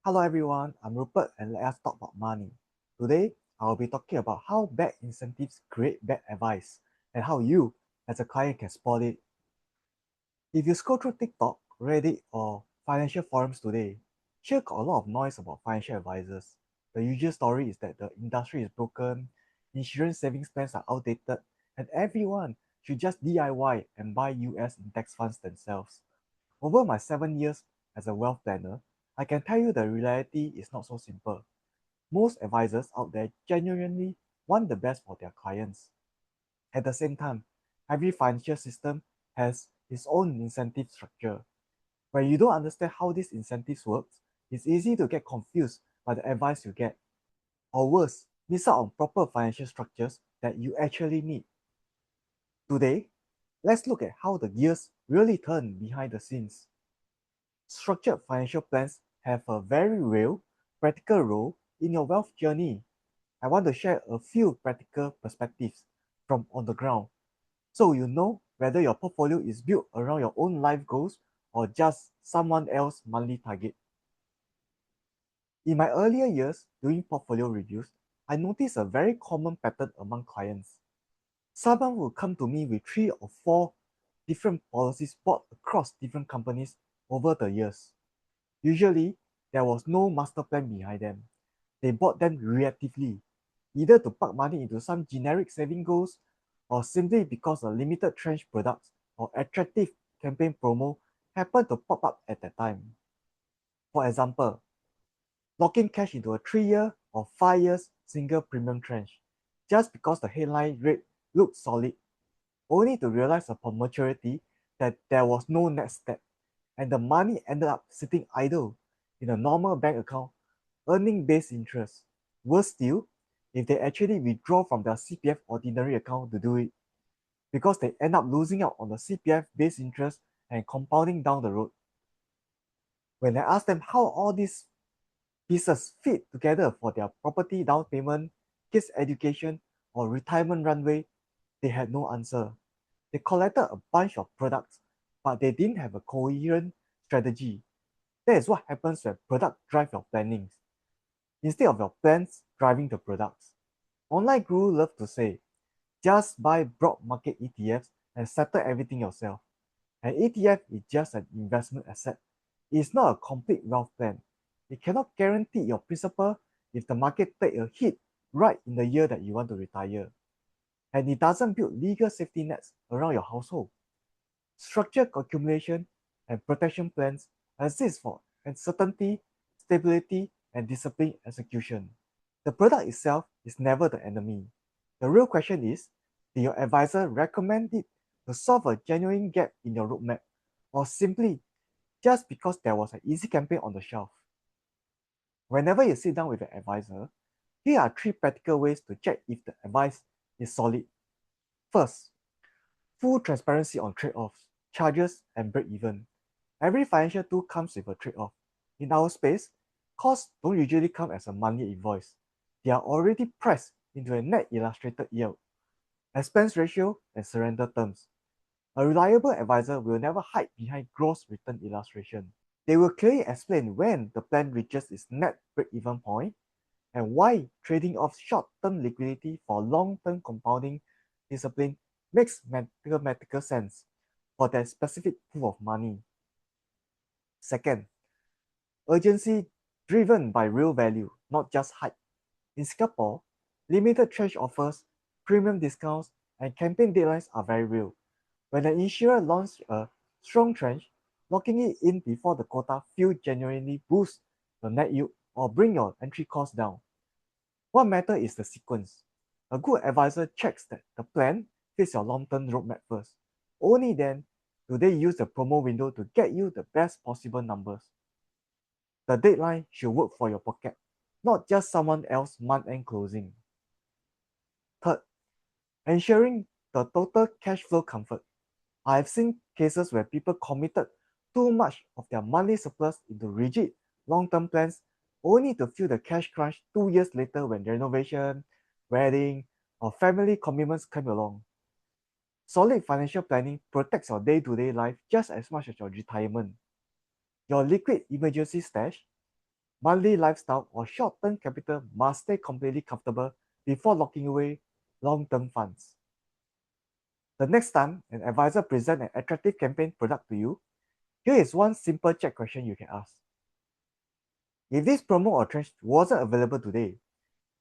Hello everyone, I'm Rupert and let us talk about money. Today, I'll be talking about how bad incentives create bad advice and how you, as a client, can spot it. If you scroll through TikTok, Reddit, or financial forums today, here got a lot of noise about financial advisors. The usual story is that the industry is broken, insurance savings plans are outdated, and everyone should just DIY and buy US index funds themselves. Over my 7 years as a wealth planner, I can tell you the reality is not so simple. Most advisors out there genuinely want the best for their clients. At the same time, every financial system has its own incentive structure. When you don't understand how these incentives work, it's easy to get confused by the advice you get. Or worse, miss out on proper financial structures that you actually need. Today, let's look at how the gears really turn behind the scenes. Structured financial plans have a very real, practical role in your wealth journey. I want to share a few practical perspectives from on the ground so you know whether your portfolio is built around your own life goals or just someone else's monthly target. In my earlier years doing portfolio reviews, I noticed a very common pattern among clients. Someone will come to me with 3 or 4 different policies bought across different companies over the years. Usually, there was no master plan behind them. They bought them reactively, either to park money into some generic saving goals or simply because a limited tranche products or attractive campaign promo happened to pop up at that time. For example, locking cash into a 3 year or 5 years single premium tranche just because the headline rate looked solid, only to realize upon maturity that there was no next step and the money ended up sitting idle in a normal bank account, earning base interest. Worse still, if they actually withdraw from their CPF ordinary account to do it, because they end up losing out on the CPF base interest and compounding down the road. When I asked them how all these pieces fit together for their property down payment, kids' education, or retirement runway, they had no answer. They collected a bunch of products, but they didn't have a coherent strategy. That is what happens when product drive your plannings, instead of your plans driving the products. Online guru love to say, just buy broad market ETFs and settle everything yourself. An ETF is just an investment asset. It is not a complete wealth plan. It cannot guarantee your principal if the market take a hit right in the year that you want to retire. And it doesn't build legal safety nets around your household. Structured accumulation and protection plans exist for uncertainty, stability, and disciplined execution. The product itself is never the enemy. The real question is, did your advisor recommend it to solve a genuine gap in your roadmap, or simply just because there was an easy campaign on the shelf? Whenever you sit down with an advisor, here are 3 practical ways to check if the advice is solid. First, full transparency on trade-offs, charges, and break-even. Every financial tool comes with a trade-off. In our space, costs don't usually come as a monthly invoice. They are already priced into a net illustrated yield, expense ratio, and surrender terms. A reliable advisor will never hide behind gross return illustration. They will clearly explain when the plan reaches its net break-even point and why trading off short-term liquidity for long-term compounding discipline makes mathematical sense for that specific pool of money. Second, urgency driven by real value, not just hype. In Singapore, limited tranche offers, premium discounts, and campaign deadlines are very real. When an insurer launches a strong tranche, locking it in before the quota will genuinely boost the net yield or bring your entry cost down. What matters is the sequence. A good advisor checks that the plan fits your long-term roadmap first. Only then do they use the promo window to get you the best possible numbers. The deadline should work for your pocket, not just someone else's month-end closing. Third, ensuring the total cash flow comfort. I have seen cases where people committed too much of their monthly surplus into rigid long-term plans only to feel the cash crunch 2 years later when renovation, wedding, or family commitments come along. Solid financial planning protects your day-to-day life just as much as your retirement. Your liquid emergency stash, monthly lifestyle, or short-term capital must stay completely comfortable before locking away long-term funds. The next time an advisor presents an attractive campaign product to you, here is one simple check question you can ask. If this promo or tranche wasn't available today,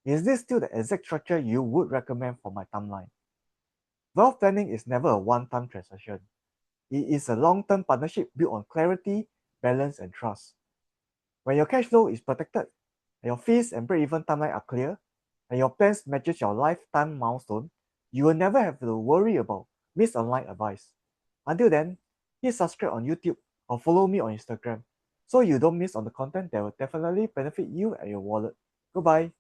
is this still the exact structure you would recommend for my timeline? Wealth planning is never a one-time transaction. It is a long-term partnership built on clarity, balance, and trust. When your cash flow is protected, and your fees and break-even timeline are clear, and your plans matches your lifetime milestone, you will never have to worry about misaligned advice. Until then, hit subscribe on YouTube or follow me on Instagram so you don't miss on the content that will definitely benefit you and your wallet. Goodbye.